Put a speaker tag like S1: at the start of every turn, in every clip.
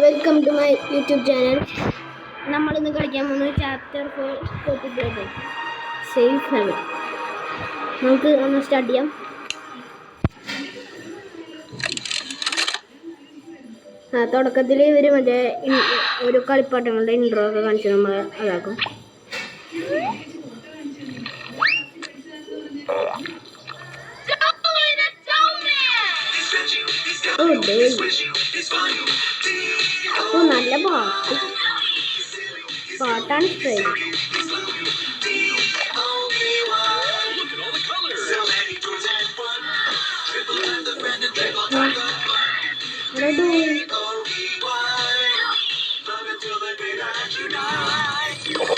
S1: Welcome to my YouTube channel. നമ്മളിന്ന് കളിക്കാൻ പോകുന്നത് ചാപ്റ്റർ 4 സേഫ് ഹെവൻ. നമുക്ക് ഒന്ന് സ്റ്റാർട്ട് ചെയ്യാം. തുടക്കത്തിൽ ഇവർ മറ്റേ ഒരു കളിപ്പാട്ടങ്ങളുടെ ഇൻട്രോ ഒക്കെ കാണിച്ച് നമ്മൾ അതാക്കും. നല്ല പാട്ടാണ് ഇഷ്ടമായി.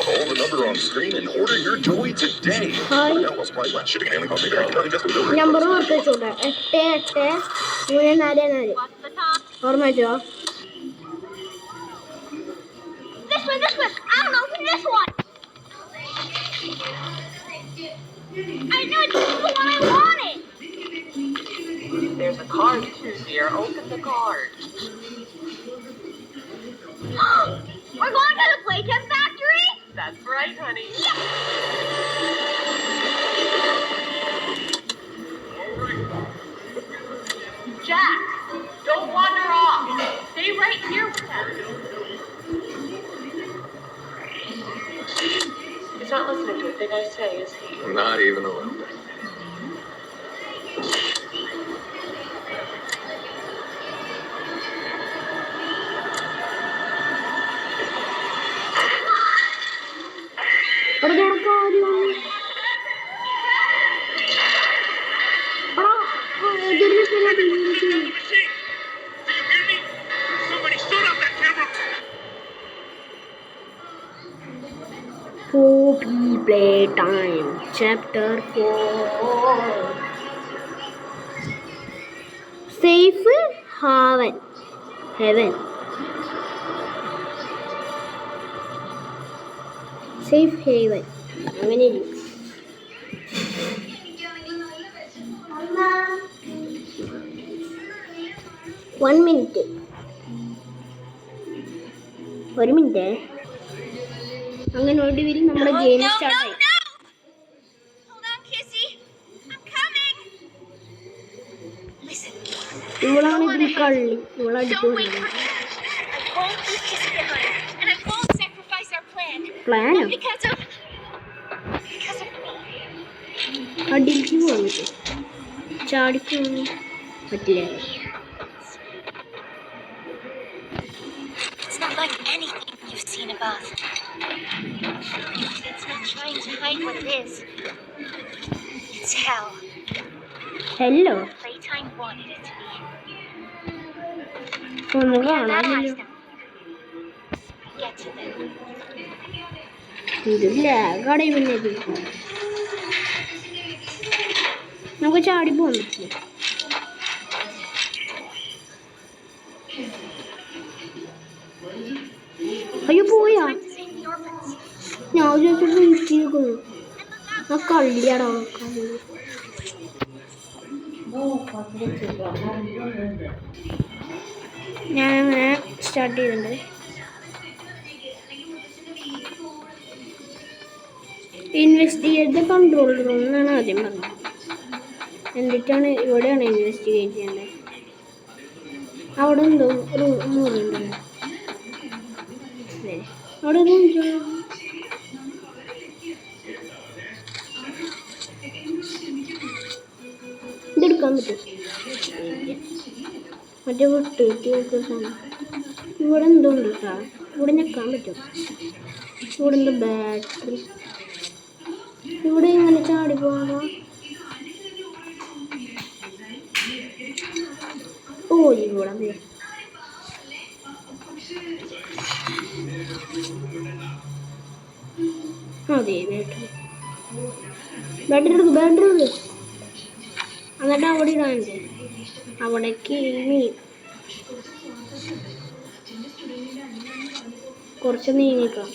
S2: Call the number on screen and order your toy today. Shipping and handling costs.
S1: Number 888344. ഓർമ്മ വെച്ചോ?
S3: This one. I don't know, this one. I know, this is the one I wanted.
S4: There's a card too, dear. Open the card.
S3: We're going to the Playtime Factory?
S4: That's right, honey.
S3: Yes!
S4: Jack, don't wander off. Stay right here with us. He's not listening to a thing I say, is he?
S2: Not even a little bit.
S1: Playtime Chapter 4 Safe Heaven. Safe Haven. അങ്ങനെ 1 minute. അങ്ങനെ ഒടുവിൽ നമ്മുടെ game സ്റ്റാർട്ടായി. ഇവളാണ് ഇതിൽ കള്ളി. ഇവളടിപൊളി. പ്ലാനോ? അടിക്ക് പോന്നിട്ട് ചാടിപ്പോന്നു പറ്റില്ല.
S3: Seen above. It's not trying to hide what it is. It's hell.
S1: Hello.
S3: Playtime wanted it to be.
S1: ഒന്നും കാണാനില്ല.
S3: Get to them.
S1: ഇതില്ല കടയുന്നത്. നമുക്ക് ചാടി പോകാൻ പറ്റില്ല. അയ്യോ പോയാ? ഞാൻ വിചാരിച്ചിട്ട് ആ കള്ളിയാടോ. ഞാനങ്ങനെ സ്റ്റാർട്ട് ചെയ്തിട്ടുണ്ട്. ഇൻവെസ്റ്റിഗേറ്റ് കൺട്രോൾ റൂം എന്നാണ് ആദ്യം പറഞ്ഞത്. എന്നിട്ടാണ് ഇവിടെയാണ് ഇൻവെസ്റ്റിഗേറ്റ് ചെയ്യേണ്ടത്. അവിടെ എന്തോ ഒരു മുറിയുണ്ടല്ലോ. അവിടെ ഇതെടുക്കാൻ പറ്റും. മറ്റേ വിട്ട് ഇവിടെ എന്തോ ഉണ്ട് കേട്ടോ. ഇവിടെ ഞെക്കാൻ പറ്റും. ഇവിടെ എന്തോ ബാറ്ററി. ഇവിടെ ഇങ്ങനെ ചാടി പോകാമോ? ഓ ഇവിടെ അതെ ബാറ്ററി എന്നിട്ട് അവിടെ ഇടാനുണ്ട്. അവിടേക്ക് കുറച്ച് നീങ്ങിക്കാം.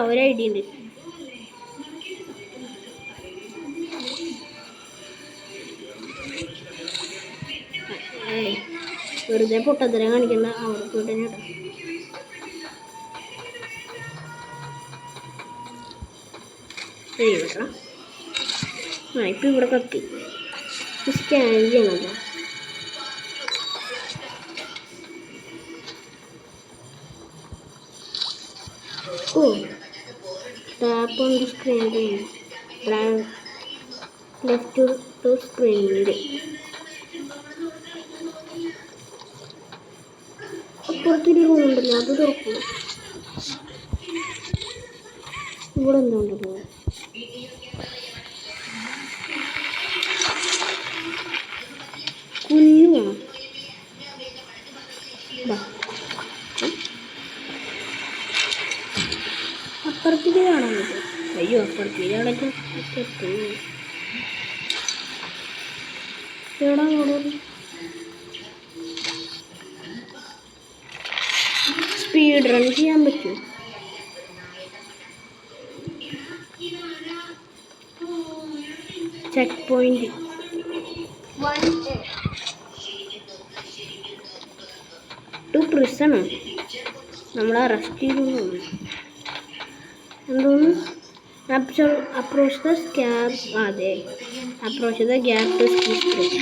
S1: ഒരു ഐഡിയ ഉണ്ട്. വെറുതെ പൊട്ടത്തരം കാണിക്കണ്ട, അവിടെ പോയിട്ട് തന്നെ ഇടാം. ഇവിടാ ഇപ്പം ഇവിടെ കത്തി സ്കാൻ ചെയ്യണല്ലോ. ഓ tap on the screen, left to സ്ക്രീനിൽ. അപ്പുറത്തൊരു റൂം ഉണ്ടല്ലോ, അത് തുറക്കും. ഇവിടെ എന്തുണ്ടല്ലോ, കുഞ്ഞു വേണം. അപ്പുറത്തേക്ക് കാണാൻ പറ്റും. അയ്യോ അപ്പുറത്തേക്ക് കാണാൻ എവിടെ സ്പീഡ് റൺ ചെയ്യാൻ പറ്റും. Check point
S3: 1A.
S1: ടു പ്രിസണോ, നമ്മൾ അറസ്റ്റ് ചെയ്തു എന്തോന്ന്. അപ്രോച്ച് ദ സ്കാബ്, അതെ approach the gap to speed.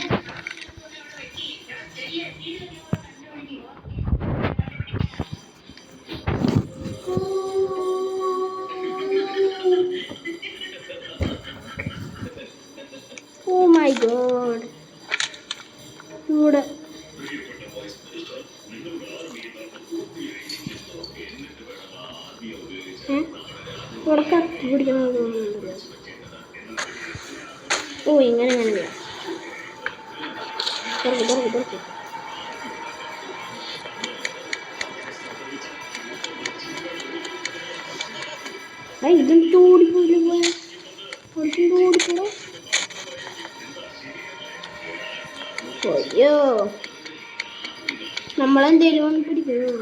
S1: Oh my God, ഇവിടെ ഇവിടെ കത്തി പിടിക്കണം തോന്നുന്നുണ്ടല്ലോ. ഓ ഇങ്ങനെ തുറക്കും. ഇതും ഓടിപ്പോയില്ല, ഓടിക്കൂടെ. അയ്യോ നമ്മളെന്തേലും വന്ന് പിടിക്കുന്നു.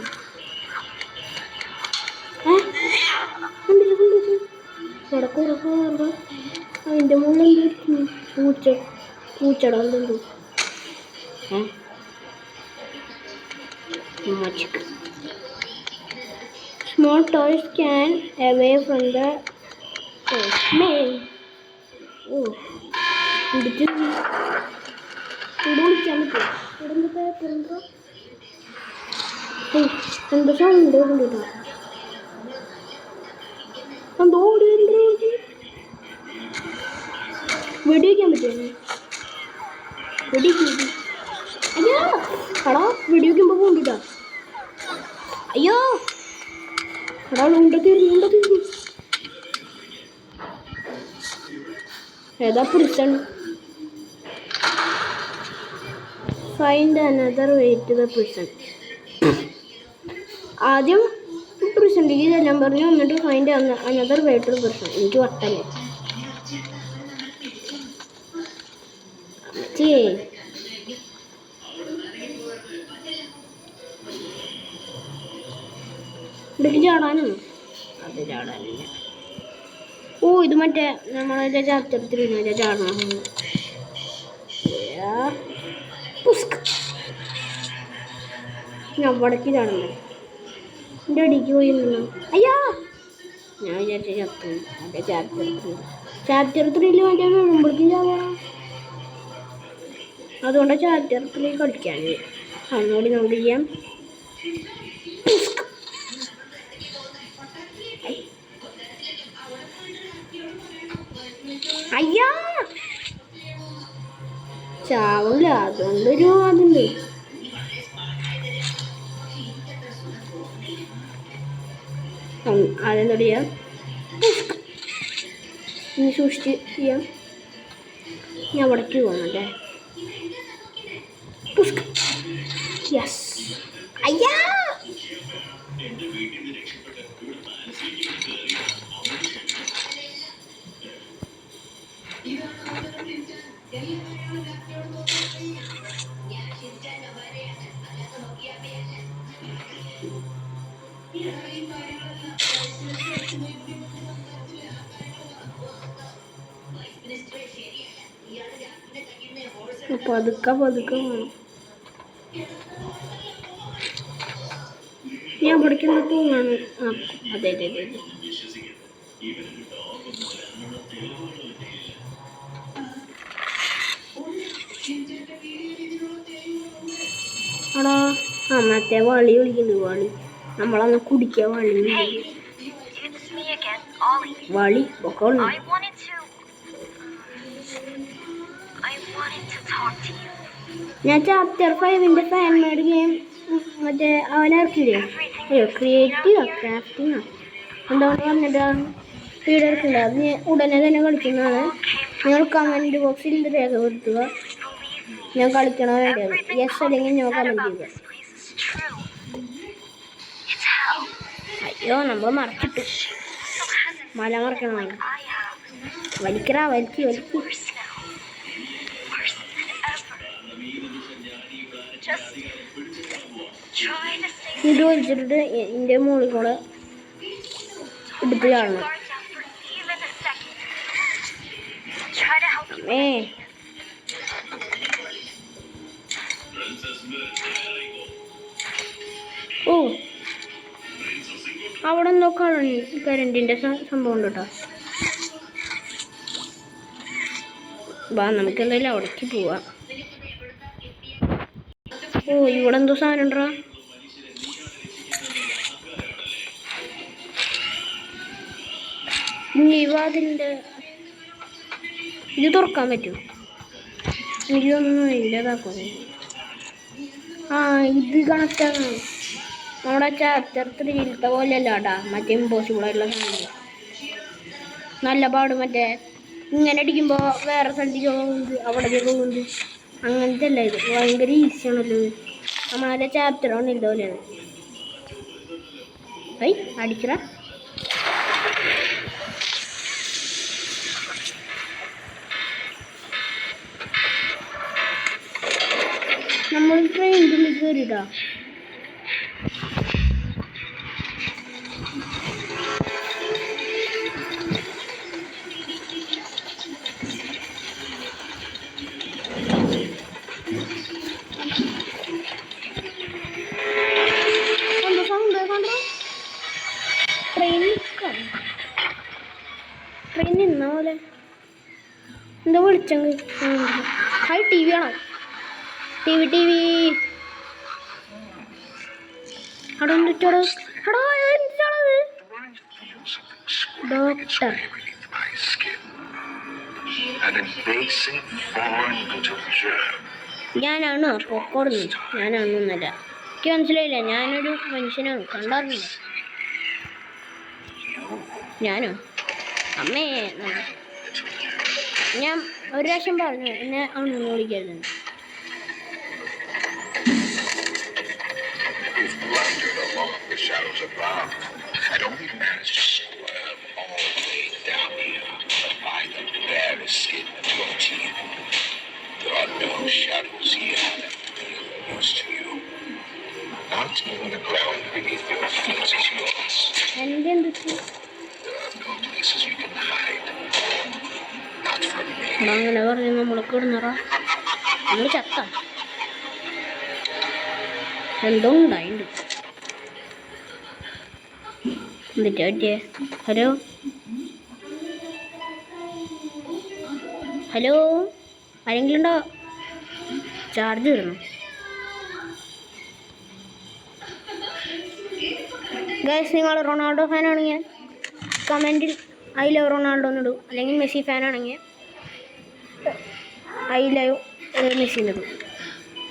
S1: അതിൻ്റെ മുകളിൽ പൂച്ചട എന്തെന്തോ small toys can away from the smell. ഓ പിടിച്ചു വിളിക്കാൻ പറ്റുമോ? എന്തോ സൗണ്ട് കൊണ്ടിട്ടാ എന്തോ വെടിവെക്കാൻ പറ്റുമോ? അയ്യോ എടാ വെടിവെക്കുമ്പോ കൊണ്ടിട്ടാ. അയ്യോ എടാ ഉണ്ട തീർന്നു. ഏതാ prison? Find another way to the prison. ആദ്യം പ്രിസണിലേക്ക് ചെല്ലാൻ പറഞ്ഞു, എന്നിട്ട് find another way to the prison. എനിക്ക് വട്ടല്ലേ ഇവിടേക്ക് ചാടാനോ? അത് ചാടാനില്ല. ഓ ഇത് മറ്റേ നമ്മളെ ചാപ്റ്റർ ചാടണം. ഞാൻ വടക്ക് ചാടണ്ടേ? എൻ്റെ അടിക്ക് പോയിരുന്നല്ലോ. അയ്യോ ഞാൻ വിചാരിച്ച ചത്തു. മറ്റേ ചാപ്റ്റർ 3 മറ്റേ വീഴുമ്പോഴേക്കും ചാവണം. അതുകൊണ്ട് ചാപ്റ്റർ 3 കളിക്കാൻ അതിനോട് നമുക്ക് ചെയ്യാം. അയ്യാ ചാവില്ല, അതുകൊണ്ടൊരു അതുണ്ട്. അതെന്താ ചെയ്യാം, ഇനി സൂക്ഷിച്ച് ചെയ്യാം. ഞാൻ അവിടേക്ക് പോകണല്ലേ. യെസ്. അയ്യാ പതുക്കെ വേണം. ഞാൻ പഠിക്കുന്ന തൂങ്ങാണ്. ആ അതെ അതെ അതെ അതെ. എടാ ആ മറ്റേ വളി വിളിക്കുന്നു. വളി നമ്മളന്ന് കുടിക്കുക. വളി
S3: Hey, it's me again, Ollie.
S1: വളി ഒക്കെ ഉണ്ട്.
S3: I wanted to talk to you.
S1: ഞാൻ ചാപ്റ്റർ 5 ഫാൻ മേഡ് ഗെയിം മറ്റേ അവനിറക്കില്ലേ? അയ്യോ ക്രിയേറ്റീവോ ക്രാഫ്റ്റിങ്ങോ എന്താണ് പറഞ്ഞിട്ട് വീഡിയോ എടുക്കണ്ടേ? അത് ഉടനെ തന്നെ കളിക്കുന്നതാണ്. നിങ്ങൾ കമൻറ്റ് ബോക്സിൽ രേഖപ്പെടുത്തുക ഞാൻ കളിക്കണോ വേണ്ടത്. യെസ് അല്ലെങ്കിൽ നോ കമൻറ്റ് ചെയ്യുക.
S3: This place is true. It's hell.
S1: അയ്യോ നമ്മൾ മറച്ചിട്ടു.
S3: So hasn't
S1: മല മറക്കണം.
S3: I have.
S1: വലിക്കറാ വലിക്ക് വലിക്ക്.
S3: Worse now. Worse than ever. Just try to stay
S1: ഇത് വലിച്ചിട്ട് എൻ്റെ മുകളിൽ കൂടെ എടുത്ത് കാണണം.
S3: guard down for even a second. Try to help you.
S1: ഓ അവിടെ എന്തോ കറണ്ടിൻ്റെ സംഭവം ഉണ്ട് കേട്ടോ. വാ നമുക്ക് എന്തായാലും അവിടേക്ക് പോവാം. ഓ ഇവിടെ എന്തോ സാധനം ഉണ്ടോ? ഈ വാതിലിൻ്റെ ഇത് തുറക്കാൻ പറ്റും? എനിക്ക് തോന്നുന്നു ഇല്ലതാക്കും. ആ ഇത് കണക്റ്റാണ്. നമ്മുടെ ചാപ്റ്റർ 3 പോലെയല്ല കേട്ടാ. മറ്റേ ഇമ്പോസിബിൾ ആയിട്ടുള്ള സാധനം. നല്ല പാട് മറ്റേ ഇങ്ങനെ അടിക്കുമ്പോൾ വേറെ സ്ഥലത്തേക്ക് പോകുന്നത് അവിടെ പോകുന്നത് അങ്ങനത്തെ അല്ല. ഇത് ഭയങ്കര ഈസിയാണല്ലോ. നമ്മളെ ചാപ്റ്റർ ആണ് ഇതുപോലെയാണ്. ഐ അടിക്കറ. നമ്മൾ ട്രെയിനിൽ കയറിയിട്ടാ. ട്രെയിൻ നിന്ന പോലെ എന്താ വിളിച്ചെങ്കിൽ. ഹായ് ടി വി ആണോ? ടി വി അവിടെ എന്തിട്ടാണ്? എടാ എന്താണത്? ഡോക്ടർ ഞാനാണോ പൊക്കോടുന്നു? ഞാനാണെന്നല്ല. എനിക്ക് മനസ്സിലായില്ല. ഞാനൊരു മനുഷ്യനാണ്. കണ്ടറിഞ്ഞില്ല. ഞാനോ? അമ്മേ ഞാൻ ഒരു പ്രാവശ്യം പറഞ്ഞു എന്നെ അവനൊന്ന് വിളിക്കരുത്.
S2: The shadows above had only managed to swerve all the way down here by the barest skin of your teeth. There are no shadows here that feel close to you. Not even the ground beneath your feet is yours. There are no places you can hide. Not from me.
S1: അങ്ങനെ പറഞ്ഞ് നമ്മളൊക്കെ ഇടുന്നറാ. നമ്മൾ ചത്ത എന്തോ ഉണ്ടായിട്ടുണ്ട്. എന്നിട്ട് പറ്റിയേ? Hello hello ആരെങ്കിലും ഉണ്ടോ? ചാർജ് വരുന്നു. ഗൈസ് നിങ്ങൾ റൊണാൾഡോ ഫാനാണെങ്കിൽ കമൻറ്റിൽ ഐ ലവ് റൊണാൾഡോ എന്നിടും. അല്ലെങ്കിൽ മെസ്സി ഫാനാണെങ്കിൽ ഐ ലവ് മെസ്സി എന്നിടും.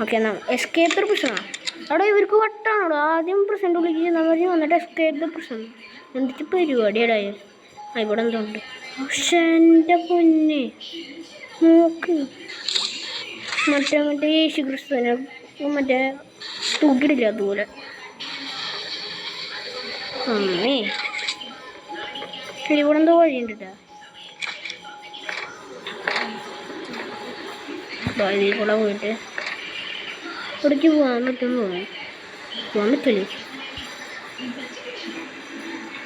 S1: ഓക്കെ എന്നാൽ എസ്കേപ്പ് ദ പ്രശ്നമാണ്. അവിടെ ഇവർക്ക് വട്ടാണോ? ആദ്യം പ്രസൻറ്റ് വിളിക്ക് ചെന്നാൽ മതി. വന്നിട്ട് എസ്കേപ്പ് ദ പ്രശ്നം. എന്തിട്ട് പരിപാടിയുടെ ഇവിടെ എന്തുണ്ട്? പക്ഷെ എൻ്റെ പൊന്നെ നോക്ക്. മറ്റേ യേശു ക്രിസ്തുവിനെ മറ്റേ തൂക്കിടില്ല അതുപോലെ. അമ്മേ ഇവിടെ എന്തോ വഴിയുണ്ട് കേട്ടോ. ഇതിൽ കൂടെ പോയിട്ട് ഇവിടേക്ക് പോകാൻ പറ്റുമെന്ന് തോന്നുന്നു. പോകാൻ പറ്റില്ലേ?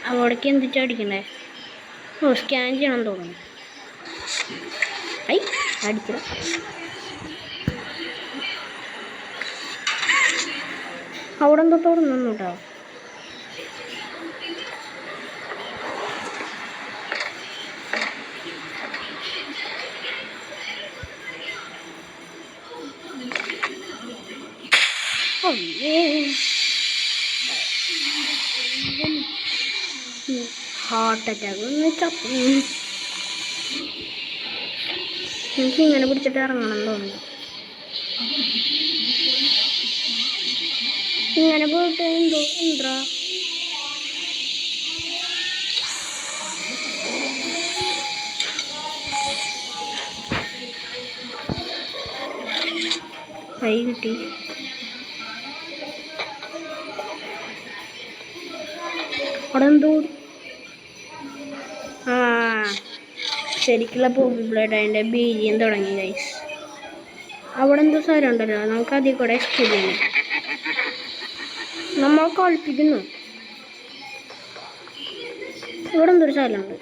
S1: അവിടേക്ക് എന്തിട്ടാ അടിക്കണ്ടേ? ഓ സ്കാൻ ചെയ്യണം തോന്നുന്നു. ഐ അടിക്കണം. അവിടെ എന്തോ തുറന്നു കേട്ടോ. ഹാർട്ട് അറ്റാക്ക് എനിക്ക് ഇങ്ങനെ പിടിച്ചിട്ട് ഇറങ്ങണം തോന്നുന്നു. ഇങ്ങനെ പോയിട്ട് എന്താ കൈ കിട്ടി. അവിടെ എന്തോ ആ ശരിക്കുള്ള പോപ്പിളായിട്ട് അതിൻ്റെ ബീജിയം തുടങ്ങി ഗൈസ്. അവിടെ എന്തോ സ്ഥലം ഉണ്ടല്ലോ, നമുക്ക് അതിൽ കൂടെ എക്സ്പ്ലോർ ചെയ്യണം. നമ്മൾ കളിപ്പിക്കുന്നു. ഇവിടെ എന്തൊരു സ്ഥലമുണ്ട്,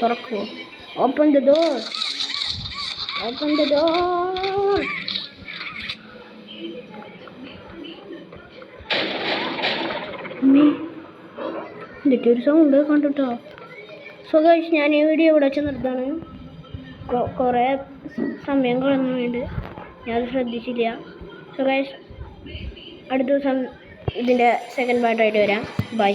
S1: തുറക്കുമോ? Open the door, open the door. എന്നിട്ട് ഒരു സൗണ്ട് കണ്ടിട്ടോ. സോ ഗൈസ്, ഞാൻ ഈ വീഡിയോ ഇവിടെ വെച്ച് നിർത്താണ്. കുറേ സമയം കളഞ്ഞുകൊണ്ട് ഞാനത് ശ്രദ്ധിച്ചില്ല. സോ ഗൈസ്, അടുത്ത ദിവസം ഇതിൻ്റെ സെക്കൻഡ് പാർട്ടായിട്ട് വരാം. ബൈ.